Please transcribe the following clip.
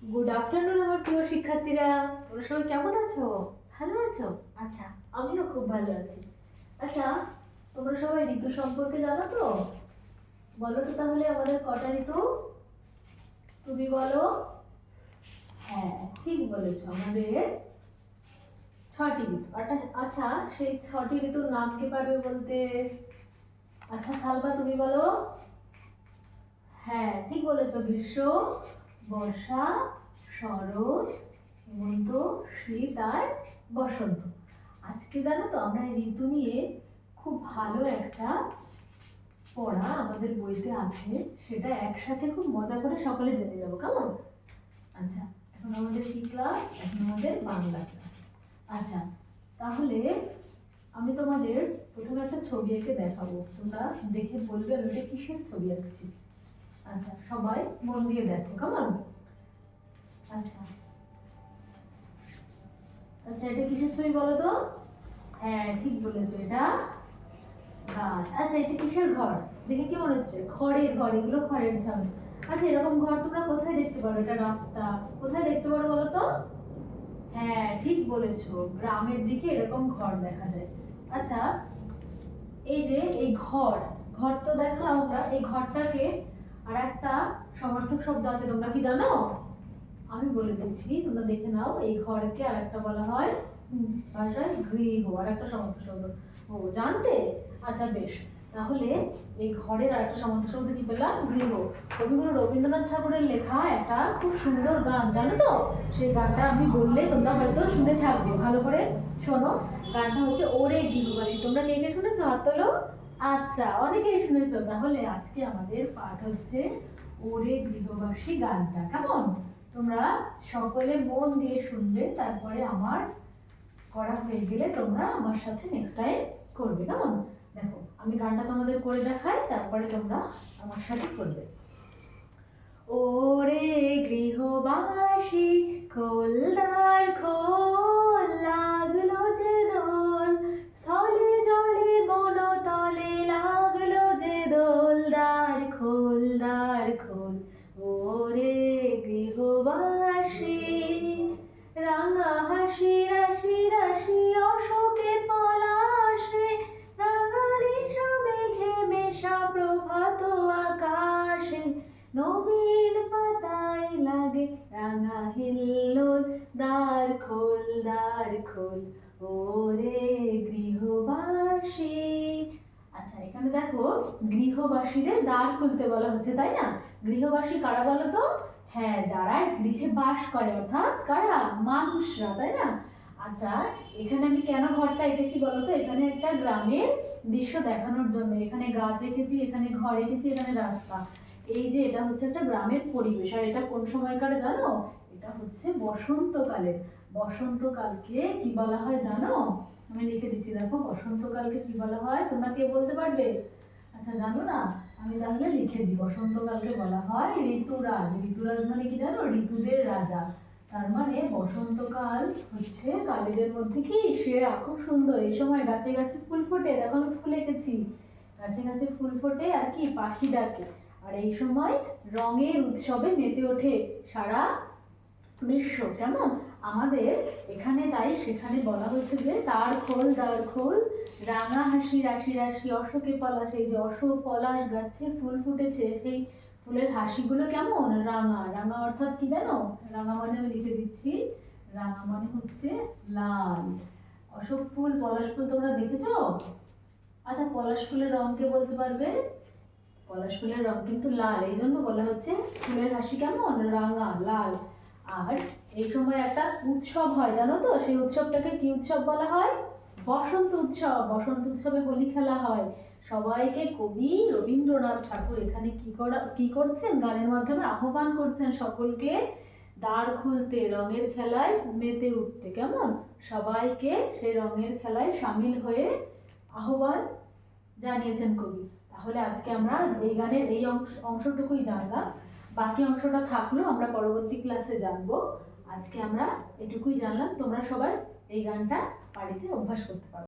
Good afternoon আমার প্রিয় শিক্ষার্থীরা, তোমরা সবাই কেমন আছো? ভালো আছো? আচ্ছা, আমিও খুব ভালো আছি। আচ্ছা, তোমরা সবাই ঋতু সম্পর্কে জানো তো? বলো তো তাহলে আমাদের কটা ঋতু? তুমি বলো। হ্যাঁ, ঠিক বলেছো, আমাদের 6টি ঋতু। আচ্ছা, সেই 6টি ঋতুর নাম কি পারবে বলতে? আচ্ছা সালমা, তুমি বলো। হ্যাঁ, ঠিক বলেছো, গ্রীষ্ম, বর্ষা, শরৎ, হেমন্ত, শীত আর বসন্ত। আজকে জানো তো আমরা এই ঋতু নিয়ে খুব ভালো একটা পড়া আমাদের বইতে আছে, সেটা একসাথে খুব মজা করে সকলে জেনে যাবো, কেমন? আচ্ছা, এখন আমাদের কি ক্লাস? এখন আমাদের বাংলা ক্লাস। আচ্ছা, তাহলে আমি তোমাদের প্রথমে একটা ছবি এঁকে দেখাবো, তোমরা দেখে বলবে আমি এটা কিসের ছবি আঁকছি। আচ্ছা, সবাই মন দিয়ে দেখো, কেমন? আচ্ছা আচ্ছা, এটা কিসের ছবি বলো তো? হ্যাঁ, ঠিক বলেছো, এটা গাছ। আচ্ছা, এটা কিসের ঘর? দেখে কি মনে হচ্ছে? খড়ের ঘর, এগুলো খড়ের ছাউনি। আচ্ছা, এরকম ঘর তোমরা কোথায় দেখতে পারো? এটা রাস্তা, কোথায় দেখতে পারো বলো তো? হ্যাঁ, ঠিক বলেছো, গ্রামের দিকে এরকম ঘর দেখা যায়। আচ্ছা, এই যে এই ঘর, ঘর তো দেখো আমরা, এই ঘরটাকে আর একটা সমার্থক শব্দ আছে, তোমরা কি জানো? আমি বলে দিচ্ছি, তোমরা দেখে নাও। এই ঘরকে আরেকটা বলা হয় ভাষায় গৃহ, আর একটা সমার্থক শব্দ। ও, জানতে? আচ্ছা বেশ, তাহলে এই ঘরের আরেকটা সমার্থক শব্দ কি পেলাম? গৃহ। কবিগুরু রবীন্দ্রনাথ ঠাকুরের লেখা একটা খুব সুন্দর গান, জানো তো? সেই গানটা আমি বললে তোমরা হয়তো শুনে থাকবে, ভালো করে শোনো। গানটা হচ্ছে ওরে গৃহবাসী। তোমরা কে কে শুনেছো? হাত তোলো। আচ্ছা, অনেকেই শুনেছো। তাহলে আজকে আমাদের পাঠ হচ্ছে ওরে গৃহবাসী গানটা, কেমন? তোমরা সকলে মন দিয়ে শুনবে, তারপরে আমার করা হয়ে গেলে তোমরা আমার সাথে নেক্সট টাইম করবে, কেমন? দেখো, আমি গানটা তোমাদের করে দেখাই, তারপরে তোমরা আমার সাথে করবে। ওরে গৃহবাসী খোলদার খোল, লাগলো যে দোল, স্থলে জলে বনতলে লাগলো যে দোল, দ্বার খোল দ্বার খোল। ওরে গৃহবাসী, রাঙা হাসি রাশি রাশি অশোকে পলাশে, রাঙা নিশা মেঘে মেশা প্রভাত আকাশে, নবীন পাতায় লাগে রাঙা হিল্লোল, দ্বার খোল দ্বার খোল। ওরে গৃহবাসী। আচ্ছা, এখানে দেখো গৃহবাসীদের দ্বার খুলতে বলা হচ্ছে, তাই না? গৃহবাসী কারা বলো তো? হ্যাঁ, যারা গৃহে বাস করে, অর্থাৎ কারা? মানুষরা, তাই না? আচ্ছা, এখানে আমি কেন ঘরটা এঁকেছি বলো তো? এখানে একটা গ্রামের দৃশ্য দেখানোর জন্য এখানে গাছ এঁকেছি, এখানে ঘর এঁকেছি, এখানে রাস্তা। এই যে এটা হচ্ছে একটা গ্রামের পরিবেশ, আর এটা কোন সময়কার জানো? এটা হচ্ছে বসন্তকালের। বসন্তকালকে কি বলা হয় জানো? আমি লিখে দিচ্ছি, দেখো বসন্তকালকে কি বলা হয়, তোমরা কে বলতে পারবে? আচ্ছা, জানো না? আমি তাহলে লিখে দিই, বসন্তকালকে বলা হয় ঋতুরাজ। ঋতুরাজ মানে কি জানো? ঋতুদের রাজা। তার মানে বসন্তকাল হচ্ছে কালীদের মধ্যে কি সেরা, খুব সুন্দর। এই সময় গাছে গাছে ফুল ফোটে, দেখো আমি ফুল এঁকেছি, গাছে গাছে ফুল ফোটে আর কি পাখি ডাকে। আর এই সময় রঙের উৎসবে মেতে ওঠে সারা বিশ্ব, কেমন? আমাদের এখানে তাই সেখানে বলা হয়েছে যে দ্বার খোল দ্বার খোল, রাঙা হাসি রাশি রাশি অশোকে পলাশ। এই যে অশোক পলাশ গাছে ফুল ফুটেছে, সেই ফুলের হাসিগুলো কেমন? রাঙা। রাঙা অর্থাৎ কি জানো? রাঙা মানে আমি লিখে দিচ্ছি, রাঙা মানে হচ্ছে লাল। অশোক ফুল, পলাশ ফুল তোমরা দেখেছো? আচ্ছা, পলাশ ফুলের রং কে বলতে পারবে? পলাশ ফুলের রং কিন্তু লাল, এই জন্য বলা হচ্ছে ফুলের হাসি কেমন? রাঙা লাল। আর এই সময় একটা উৎসব হয়, জানো তো? সেই উৎসবটাকে কি উৎসব বলা হয়? বসন্ত উৎসব। বসন্ত উৎসবে হোলি খেলা হয়। সবাইকে কবি রবীন্দ্রনাথ ঠাকুর এখানে কি করছেন? গানের মাধ্যমে আহ্বান করছেন সকলকে দ্বার খুলতে, রঙের খেলায় মেতে উঠতে, কেমন? সবাইকে সেই রঙের খেলায় সামিল হয়ে আহ্বান জানিয়েছেন কবি। তাহলে আজকে আমরা এই গানের এই অংশটুকুই জানলাম, বাকি অংশটা থাকলো আমরা পরবর্তী ক্লাসে জানবো। আজকে আমরা এটুকুই জানলাম। তোমরা সবাই এই গানটা বাড়িতে অভ্যাস করতে পারো।